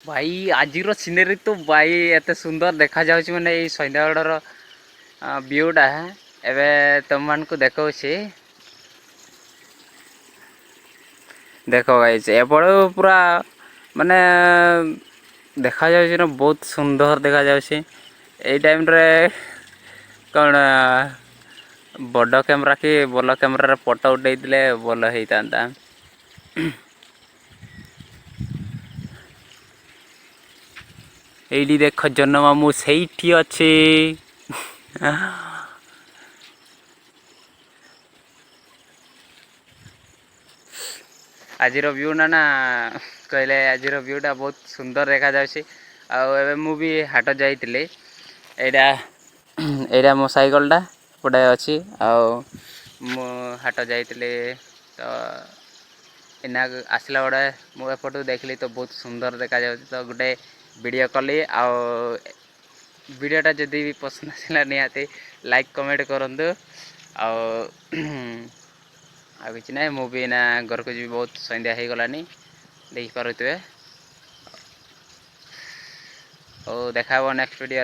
भाई आज सिनेरी तो भाई एत सुंदर देखा जाउछि माने एई सैंदागड़र व्यूटा एबे तुम मान को देखो देखो गाइस एपड़ पूरा माने देखा जाउछि ना बहुत सुंदर देखा जाउछि एई टाइम रे कौन बड़ कैमरा कि बल कैमरा फोटो उठेइले भल हेइतांता। एइडी देख जन्न मामू सेठी अछि। आज व्यू ना कहले आज व्यूटा बहुत सुंदर देखा जाउछि। आबे मु भी हाट जाइतिले एटा एटा मो साइकलटा पड़े अछि मु हाट जाइतिले तो इना आसला बड़े मु एपटू देखली तो बहुत सुंदर देखा जाउछि तो गोटे वीडियो कली वीडियोटा जदि भी पसंद आसला निहाती लाइक कमेंट करंतु आ किसी ना मु भी ना घर को जी बहुत सन्ध्या हो गलानी देखि पारुथिबे। ओ देखा नेक्स्ट वीडियो।